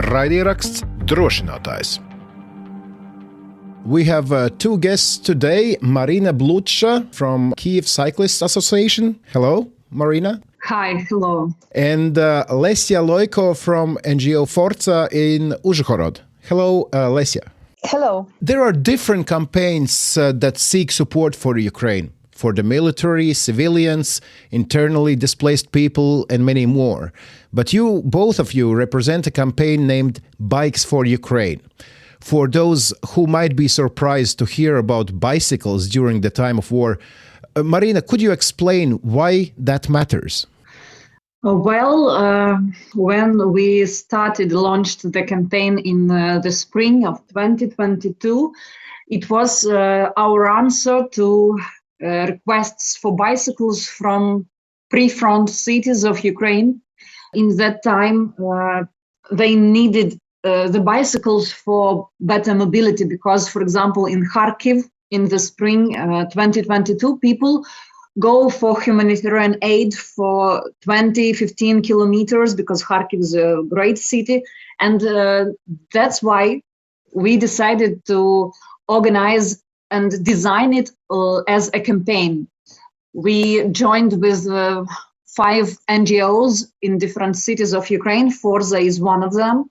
Raidieraksts Drošinātājs. We have two guests today, Marina Bludsha from Kyiv Cyclists Association. Hello, Marina. Hi, hello. And Lesya Loyko from NGO Forza in Uzhhorod. Hello, Lesya. Hello. There are different campaigns that seek support for Ukraine, for the military, civilians, internally displaced people, and many more. But you, both of you, represent a campaign named Bikes for Ukraine. For those who might be surprised to hear about bicycles during the time of war, Marina, could you explain why that matters? Well, when we launched the campaign in the spring of 2022, it was our answer to requests for bicycles from pre-front cities of Ukraine. In that time, they needed the bicycles for better mobility because, for example, in Kharkiv in the spring 2022, people go for humanitarian aid for 15 kilometers because Kharkiv is a great city. And that's why we decided to organize and design it as a campaign. We joined with 5 NGOs in different cities of Ukraine. Forza is one of them.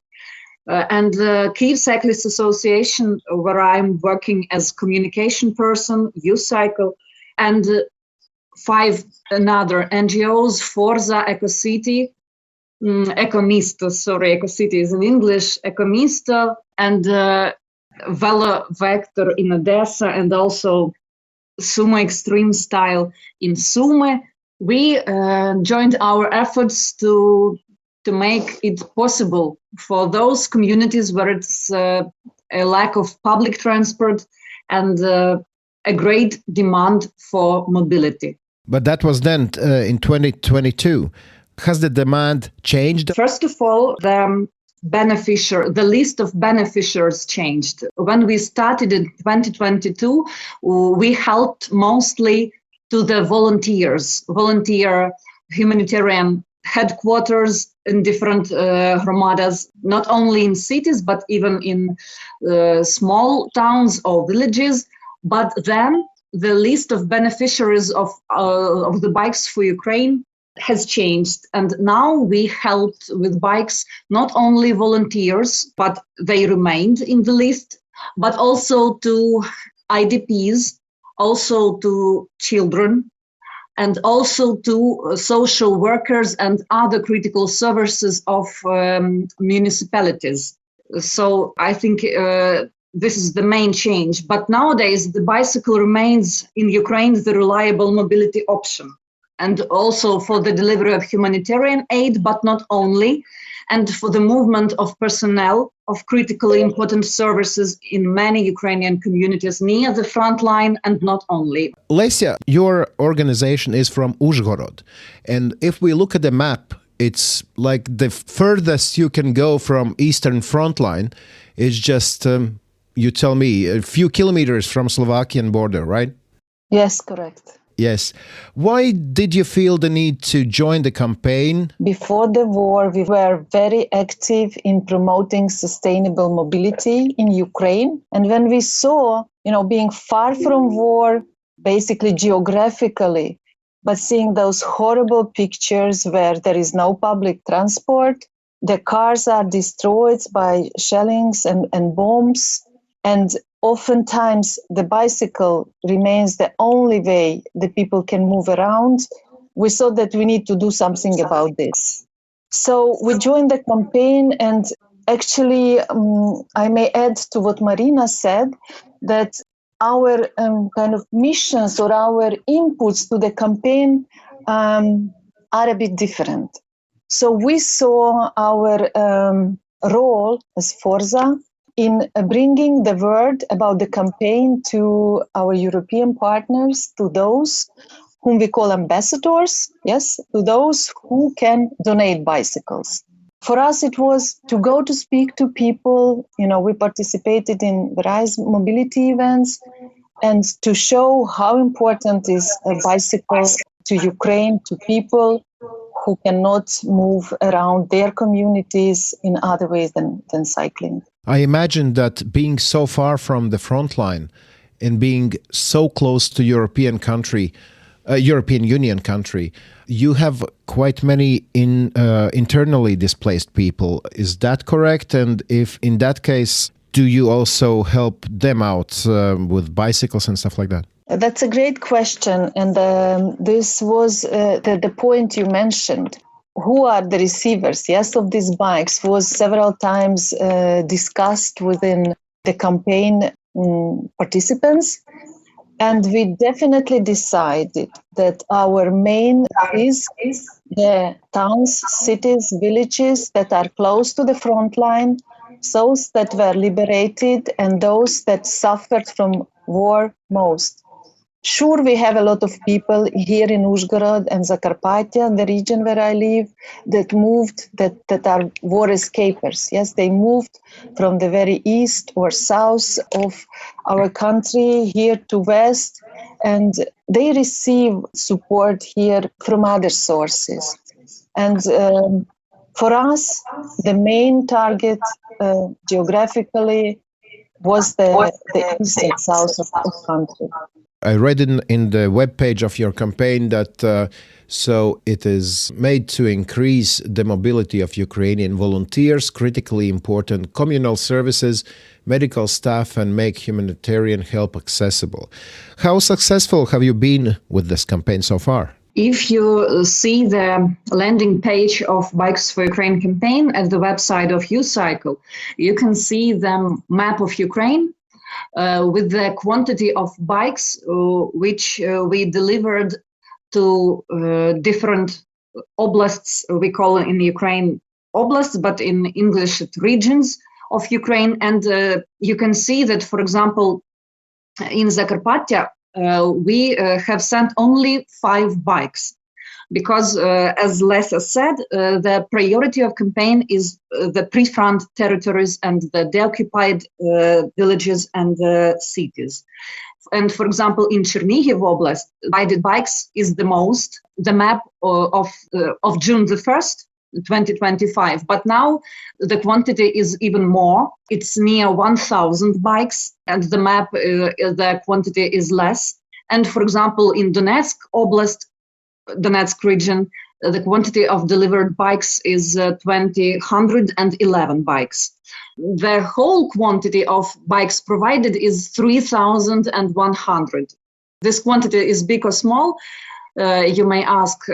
And the Kyiv Cyclists Association, where I'm working as communication person, U-Cycle, and 5 another NGOs, Forza, EcoCity, EcoCity is in English, EcoMisto, and Velo Vector in Odessa, and also Sumo Extreme Style in Sumy. We joined our efforts to make it possible for those communities where it's a lack of public transport and a great demand for mobility. But that was then in 2022. Has the demand changed? First of all, the list of beneficiaries changed. When we started in 2022, we helped mostly to the volunteer humanitarian headquarters in different hromadas, not only in cities, but even in small towns or villages. But then the list of beneficiaries of the Bikes for Ukraine has changed. And now we helped with bikes, not only volunteers, but they remained in the list, but also to IDPs, also to children, and also to social workers and other critical services of municipalities. So I think this is the main change. But nowadays, the bicycle remains in Ukraine the reliable mobility option, and also for the delivery of humanitarian aid, but not only, and for the movement of personnel of critically important services in many Ukrainian communities near the front line and not only. Lesya, your organization is from Uzhhorod. And if we look at the map, it's like the furthest you can go from Eastern front line is just, you tell me, a few kilometers from Slovakian border, right? Yes, correct. Yes. Why did you feel the need to join the campaign? Before the war, we were very active in promoting sustainable mobility in Ukraine. And when we saw, being far from war, basically geographically, but seeing those horrible pictures where there is no public transport, the cars are destroyed by shellings and bombs, and oftentimes the bicycle remains the only way that people can move around. We saw that we need to do something about this. So we joined the campaign, and actually I may add to what Marina said, that our kind of missions or our inputs to the campaign are a bit different. So we saw our role as Forza in bringing the word about the campaign to our European partners, to those whom we call ambassadors, yes, to those who can donate bicycles. For us, it was to go to speak to people. We participated in various mobility events, and to show how important is a bicycle to Ukraine, to people who cannot move around their communities in other ways than cycling. I imagine that being so far from the front line and being so close to European Union country, you have quite many internally displaced people. Is that correct? And if in that case, do you also help them out with bicycles and stuff like that? That's a great question. And this was the point you mentioned. Who are the receivers, of these bikes was several times discussed within the campaign participants. And we definitely decided that our main is the towns, cities, villages that are close to the front line, those that were liberated and those that suffered from war most. Sure, we have a lot of people here in Uzhhorod and Zakarpattia, the region where I live, that moved, that are war escapers. Yes, they moved from the very east or south of our country here to west, and they receive support here from other sources. And for us, the main target geographically was the east and south of the country. I read in the webpage of your campaign that so it is made to increase the mobility of Ukrainian volunteers, critically important communal services, medical staff, and make humanitarian help accessible. How successful have you been with this campaign so far? If you see the landing page of Bikes for Ukraine campaign at the website of U-Cycle, you can see the map of Ukraine with the quantity of bikes which we delivered to different oblasts. We call it in Ukraine oblasts, but in English regions of Ukraine. And you can see that, for example, in Zakarpattia, we have sent only 5 bikes. Because, as Lesya said, the priority of campaign is the pre-front territories and the deoccupied villages and cities. And, for example, in Chernihiv Oblast, guided bikes is the most. The map of June the 1st, 2025. But now the quantity is even more. It's near 1,000 bikes, and the map, the quantity is less. And, for example, in Donetsk Oblast, Donetsk region, the quantity of delivered bikes is 2,111 bikes. The whole quantity of bikes provided is 3,100. This quantity is big or small? You may ask.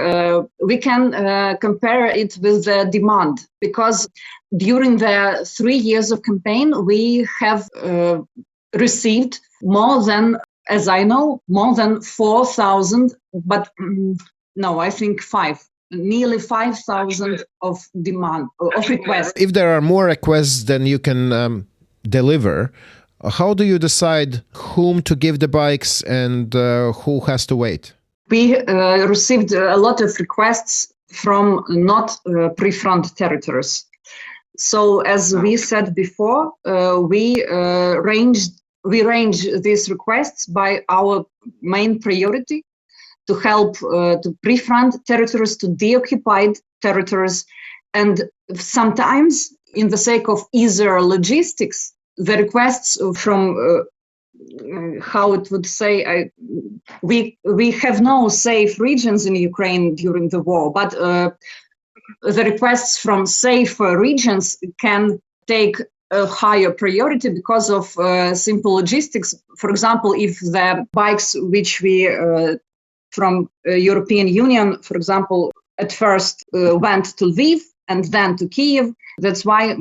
We can compare it with the demand, because during the 3 years of campaign, we have received more than, as I know, more than 4,000, but no, I think 5. Nearly 5,000 of demand, of requests. If there are more requests than you can deliver, how do you decide whom to give the bikes and who has to wait? We received a lot of requests from not pre-front territories. So, as we said before, we range these requests by our main priority, to help to pre-front territories, to deoccupied territories. And sometimes, in the sake of easier logistics, the requests from, how it would say, we have no safe regions in Ukraine during the war, but the requests from safe regions can take a higher priority because of simple logistics. For example, if the bikes which we from European Union, for example, at first went to Lviv and then to Kyiv. That's why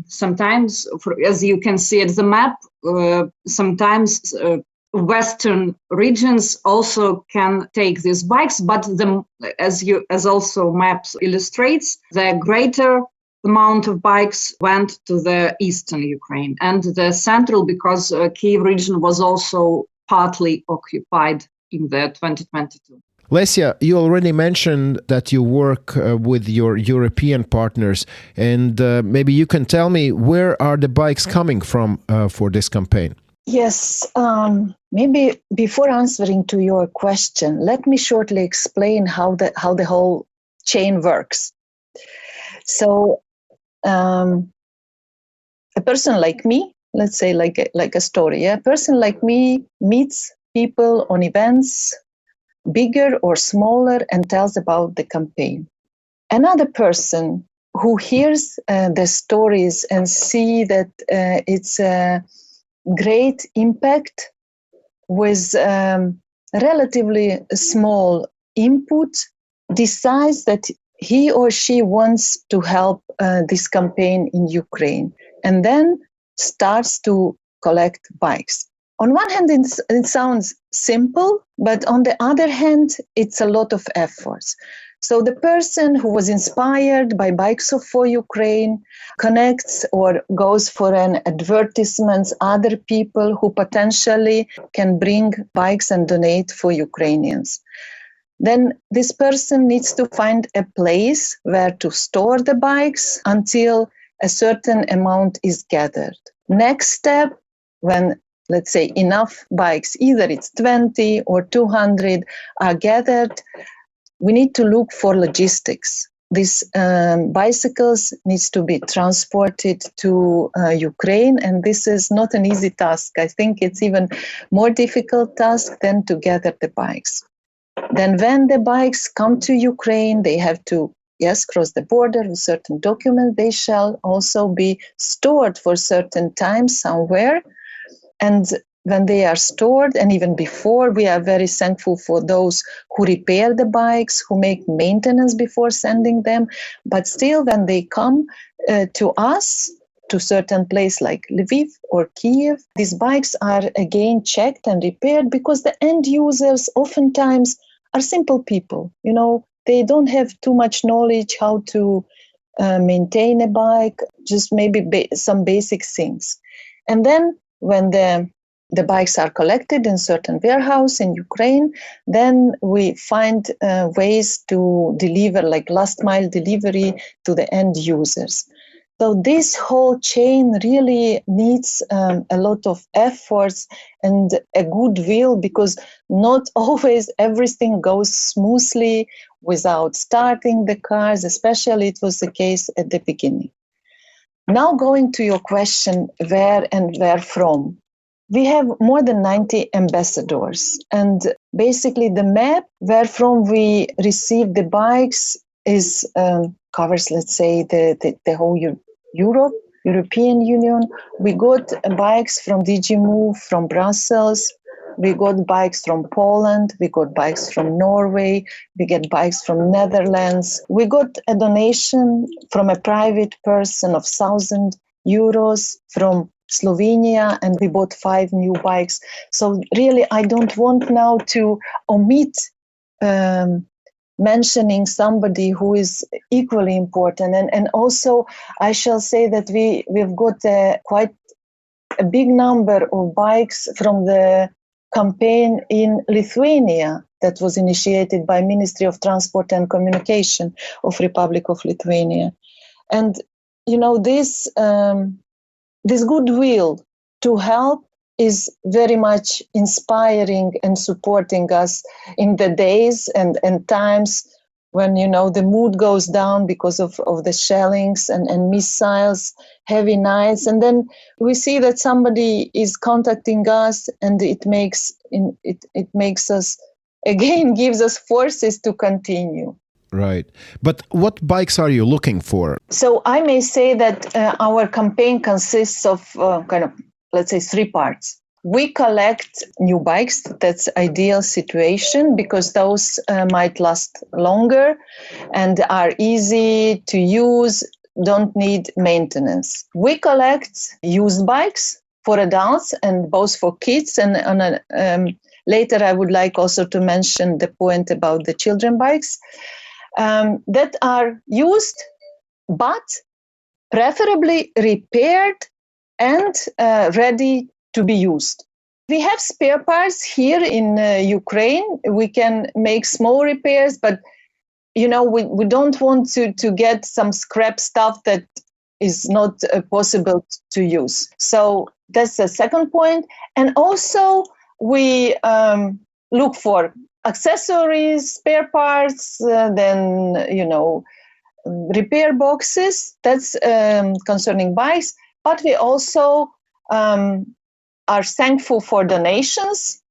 sometimes, as you can see at the map, sometimes Western regions also can take these bikes, but as also maps illustrates, the greater amount of bikes went to the eastern Ukraine and the central, because Kyiv region was also partly occupied in the 2022. Lesya, you already mentioned that you work with your European partners, and maybe you can tell me, where are the bikes coming from for this campaign? Yes, maybe before answering to your question, let me shortly explain how the whole chain works. So a person like me, let's say like a story, a person like me meets people on events, bigger or smaller, and tells about the campaign. Another person who hears the stories and see that it's a great impact with relatively small input, decides that he or she wants to help this campaign in Ukraine, and then starts to collect bikes. On one hand, it sounds simple, but on the other hand, it's a lot of efforts. So the person who was inspired by Bikes for Ukraine connects or goes for an advertisement, other people who potentially can bring bikes and donate for Ukrainians. Then this person needs to find a place where to store the bikes until a certain amount is gathered. Next step, when let's say enough bikes, either it's 20 or 200 are gathered, we need to look for logistics. These bicycles needs to be transported to Ukraine, and this is not an easy task. I think it's even more difficult task than to gather the bikes. Then when the bikes come to Ukraine, they have to, cross the border with certain documents. They shall also be stored for certain time somewhere. And when they are stored, and even before, we are very thankful for those who repair the bikes, who make maintenance before sending them. But still, when they come to us, to certain place like Lviv or Kyiv, these bikes are again checked and repaired, because the end users oftentimes are simple people. They don't have too much knowledge how to maintain a bike, just maybe some basic things. And then when the bikes are collected in certain warehouse in Ukraine, then we find ways to deliver, like last mile delivery to the end users. So this whole chain really needs a lot of efforts and a goodwill, because not always everything goes smoothly without starting the cars, especially it was the case at the beginning. Now going to your question, where and where from? We have more than 90 ambassadors, and basically the map where from we receive the bikes is covers, let's say, the whole European Union. We got bikes from DG Move from Brussels. We got bikes from Poland. We got bikes from Norway. We get bikes from Netherlands. We got a donation from a private person of €1,000 from Slovenia, and we bought 5 new bikes. So really, I don't want now to omit mentioning somebody who is equally important. And also, I shall say that we've got quite a big number of bikes from the campaign in Lithuania that was initiated by Ministry of Transport and Communication of Republic of Lithuania. And, this goodwill to help is very much inspiring and supporting us in the days and times when, the mood goes down because of the shellings and missiles, heavy nights. And then we see that somebody is contacting us, and it makes us, again, gives us forces to continue. Right. But what bikes are you looking for? So I may say that our campaign consists of let's say 3 parts. We collect new bikes. That's ideal situation, because those might last longer and are easy to use, don't need maintenance. We collect used bikes for adults and both for kids. And later I would like also to mention the point about the children bikes. That are used, but preferably repaired and ready to be used. We have spare parts here in Ukraine. We can make small repairs, but we don't want to get some scrap stuff that is not possible to use. So that's the second point. And also we look for accessories, spare parts, then, repair boxes. That's concerning bikes. But we also are thankful for donations.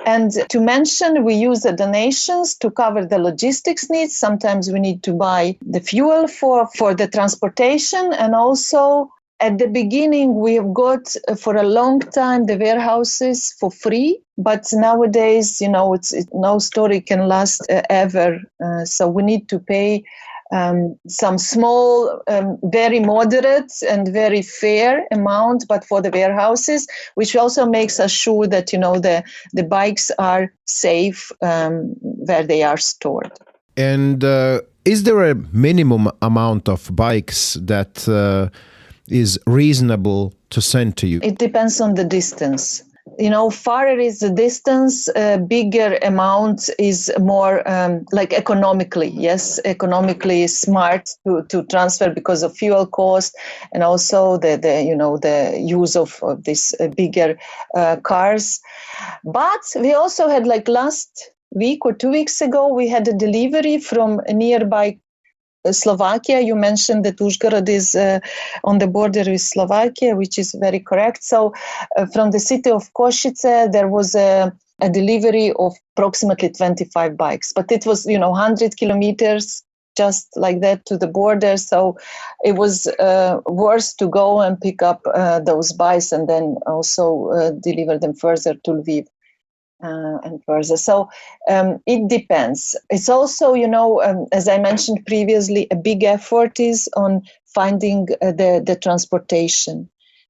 And to mention, we use the donations to cover the logistics needs. Sometimes we need to buy the fuel for the transportation. And also at the beginning, we have got for a long time the warehouses for free. But nowadays, no story can last ever. So we need to pay some small, very moderate and very fair amount, but for the warehouses, which also makes us sure that, the bikes are safe where they are stored. And is there a minimum amount of bikes that is reasonable to send to you? It depends on the distance. Farther is the distance, bigger amount is more economically smart to transfer because of fuel cost and also the use of these bigger cars. But we also had last week or 2 weeks ago, we had a delivery from a nearby Slovakia. You mentioned that Uzhhorod is on the border with Slovakia, which is very correct. So from the city of Košice, there was a delivery of approximately 25 bikes. But it was, 100 kilometers just like that to the border. So it was worth to go and pick up those bikes and then also deliver them further to Lviv. And further. So it depends. It's also, as I mentioned previously, a big effort is on finding the transportation.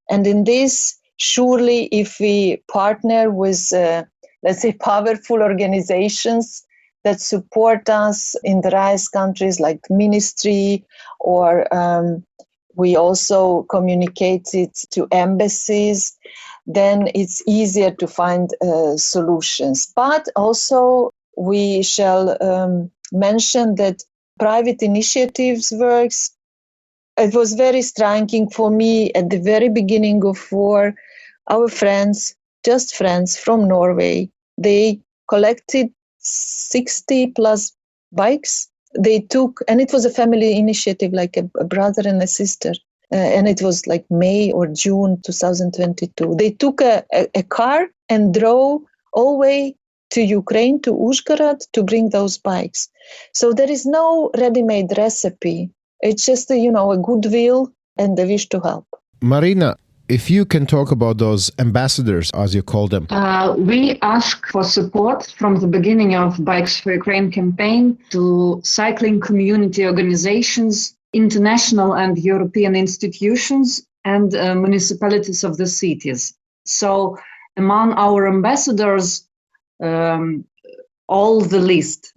And in this, surely if we partner with, let's say, powerful organizations that support us in the rice countries like ministry, or we also communicate it to embassies, then it's easier to find solutions. But also we shall mention that private initiatives works. It was very striking for me at the very beginning of war. Our friends, just friends from Norway, they collected 60 plus bikes. They took, and it was a family initiative, like a brother and a sister. And it was like May or June 2022. They took a car and drove all the way to Ukraine, to Uzhhorod, to bring those bikes. So there is no ready-made recipe. It's just, a goodwill and the wish to help. Marina, if you can talk about those ambassadors, as you call them. We ask for support from the beginning of Bikes for Ukraine campaign to cycling community organizations, international and European institutions, and municipalities of the cities. So among our ambassadors, all the list,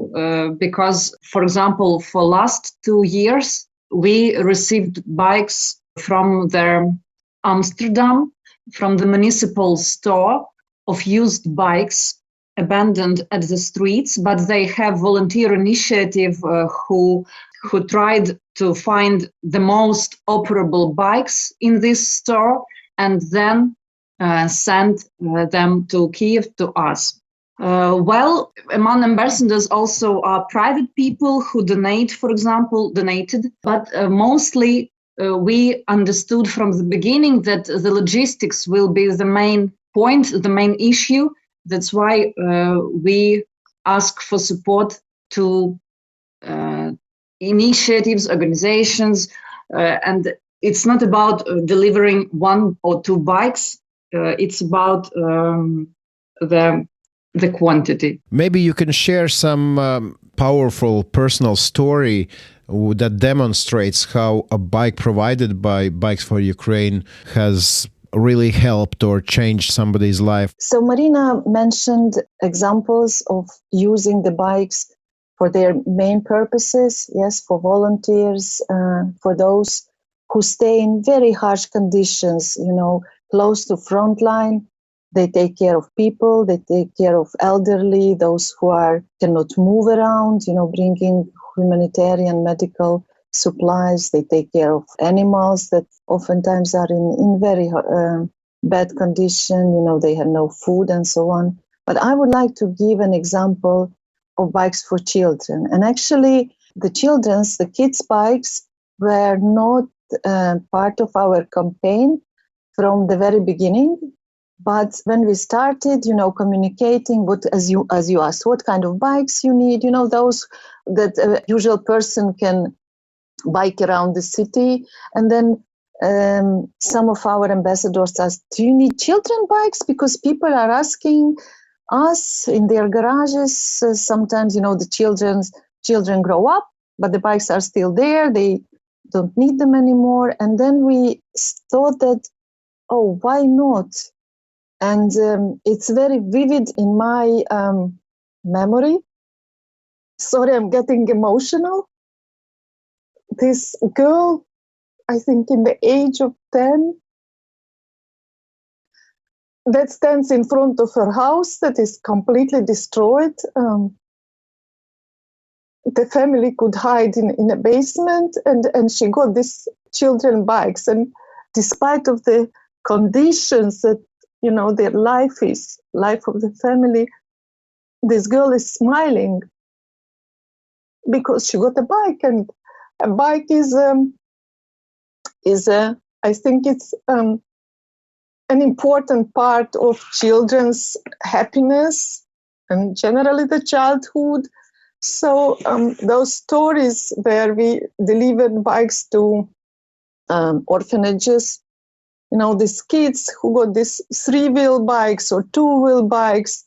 because, for example, for last 2 years, we received bikes from Amsterdam, from the municipal store of used bikes abandoned at the streets, but they have volunteer initiative who tried to find the most operable bikes in this store and then sent them to Kyiv, to us. Among ambassadors also are private people who donated, but mostly we understood from the beginning that the logistics will be the main point, the main issue. That's why we ask for support to initiatives, organizations, and it's not about delivering 1 or 2 bikes. It's about the quantity. Maybe you can share some powerful personal story that demonstrates how a bike provided by Bikes for Ukraine has really helped or changed somebody's life. So Marina mentioned examples of using the bikes for their main purposes, yes, for volunteers, for those who stay in very harsh conditions, close to front line. They take care of people, they take care of elderly, those who cannot move around, bringing humanitarian medical supplies. They take care of animals that oftentimes are in very bad condition, they have no food and so on. But I would like to give an example of bikes for children. And actually, the kids' bikes were not part of our campaign from the very beginning. But when we started, communicating, as you asked, what kind of bikes you need, those that a usual person can bike around the city. And then some of our ambassadors asked, do you need children bikes? Because people are asking us in their garages. Sometimes, the children grow up, but the bikes are still there. They don't need them anymore. And then we thought that, oh, why not? And it's very vivid in my memory. Sorry, I'm getting emotional. This girl, I think in the age of 10, that stands in front of her house that is completely destroyed. The family could hide in a basement, and she got these children bikes. And despite of the conditions that, their life of the family, this girl is smiling because she got a bike. And a bike is I think it's an important part of children's happiness and generally the childhood. So those stories where we delivered bikes to orphanages, these kids who got these 3-wheel bikes or 2-wheel bikes,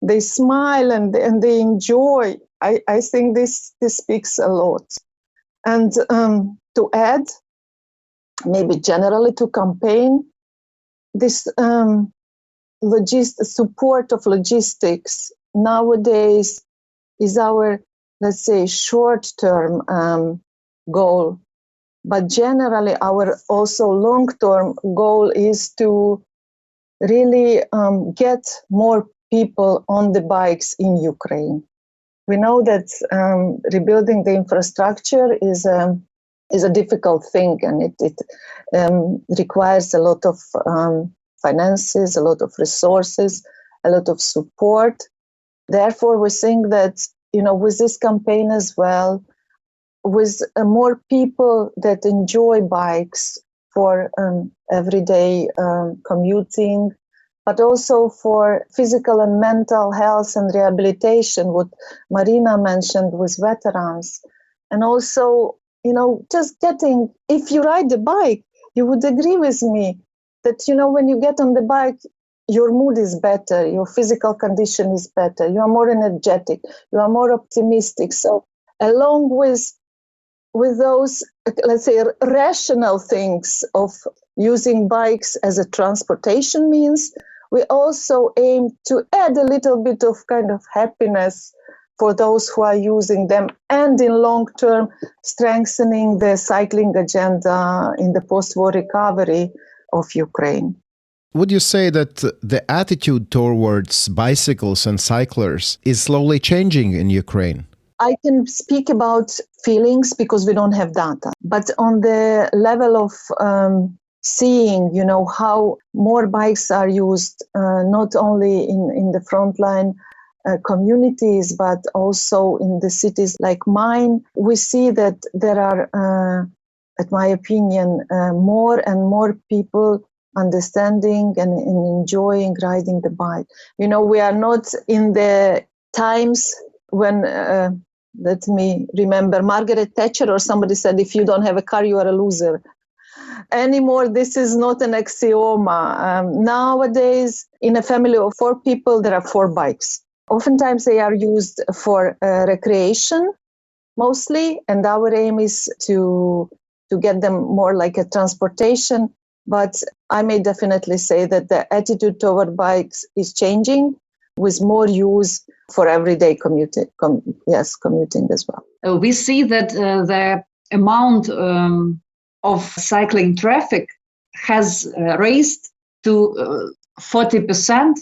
they smile and they enjoy. I think this speaks a lot. And to add, maybe generally to campaign, this support of logistics nowadays is our, let's say, short-term goal. But generally, our also long-term goal is to really get more people on the bikes in Ukraine. We know that rebuilding the infrastructure is a difficult thing, and it requires a lot of finances, a lot of resources, a lot of support. Therefore, we think that, with this campaign as well, with more people that enjoy bikes for everyday commuting, but also for physical and mental health and rehabilitation, what Marina mentioned with veterans. And also, just getting, if you ride the bike, you would agree with me that, when you get on the bike, your mood is better, your physical condition is better, you are more energetic, you are more optimistic. So along with those, let's say, rational things of using bikes as a transportation means, we also aim to add a little bit of kind of happiness for those who are using them, and in long term, strengthening the cycling agenda in the post-war recovery of Ukraine. Would you say that the attitude towards bicycles and cyclers is slowly changing in Ukraine? I can speak about feelings because we don't have data. But on the level of seeing, how more bikes are used, not only in the frontline communities, but also in the cities like mine, we see that there are, at my opinion, more and more people understanding and enjoying riding the bike. We are not in the times when, let me remember, Margaret Thatcher or somebody said, if you don't have a car, you are a loser. Anymore, this is not an axioma. Nowadays, in a family of 4 people, there are 4 bikes. Oftentimes, they are used for recreation, mostly, and our aim is to get them more like a transportation. But I may definitely say that the attitude toward bikes is changing, with more use for everyday commuting as well. We see that the amount of cycling traffic has raised to 40%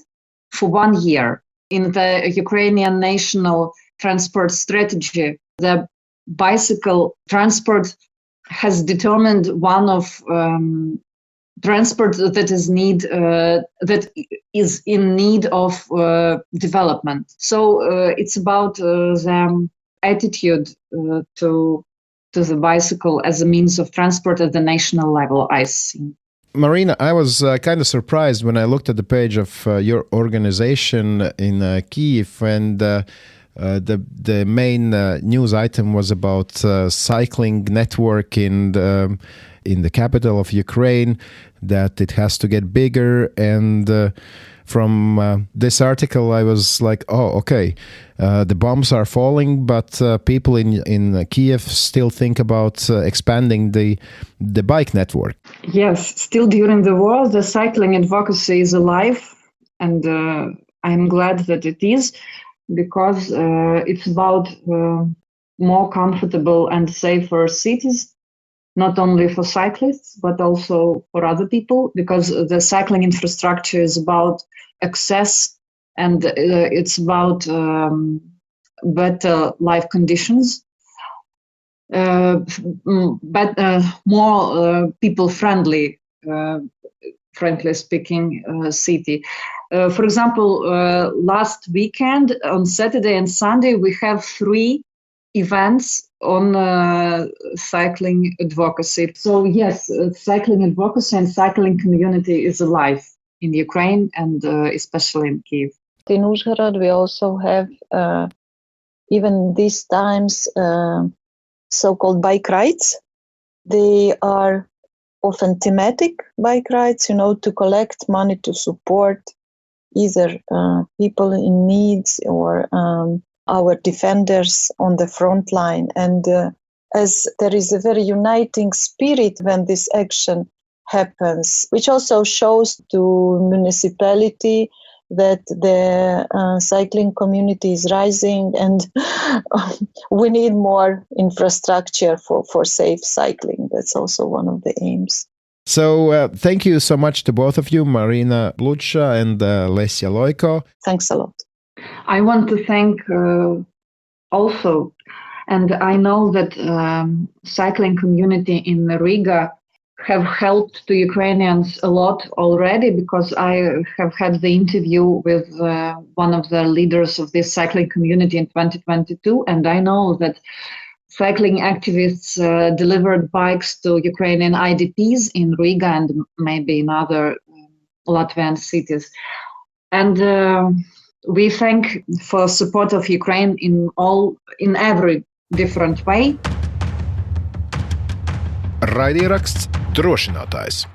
for 1 year. In the Ukrainian national transport strategy, the bicycle transport has determined one of transport that is in need of development. So it's about the attitude to the bicycle as a means of transport at the national level, I think. Marina, I was kind of surprised when I looked at the page of your organization in Kyiv, and the main news item was about cycling network in the capital of Ukraine, that it has to get bigger. And from this article, I was like, oh, okay, the bombs are falling, but people in Kyiv still think about expanding the bike network. Yes, still during the war, the cycling advocacy is alive, and I'm glad that it is, because it's about more comfortable and safer cities, not only for cyclists, but also for other people, because the cycling infrastructure is about access, and it's about better life conditions, but more people-friendly, frankly speaking, city. For example, last weekend, on Saturday and Sunday, we have 3 events on cycling advocacy. So yes, cycling advocacy and cycling community is alive in Ukraine, and especially in Kyiv. In Uzhhorod, we also have, even these times, so-called bike rides. They are often thematic bike rides, to collect money to support either people in needs or our defenders on the front line. And as there is a very uniting spirit when this action happens, which also shows to municipality that the cycling community is rising, and we need more infrastructure for safe cycling. That's also one of the aims. So thank you so much to both of you, Marina Bludsha and Lesya Loyko. Thanks a lot. I want to thank also, and I know that cycling community in Riga have helped to Ukrainians a lot already, because I have had the interview with one of the leaders of this cycling community in 2022, and I know that cycling activists delivered bikes to Ukrainian IDPs in Riga and maybe in other Latvian cities. And we thank for support of Ukraine in every different way. Raidieraksts Drošinātājs.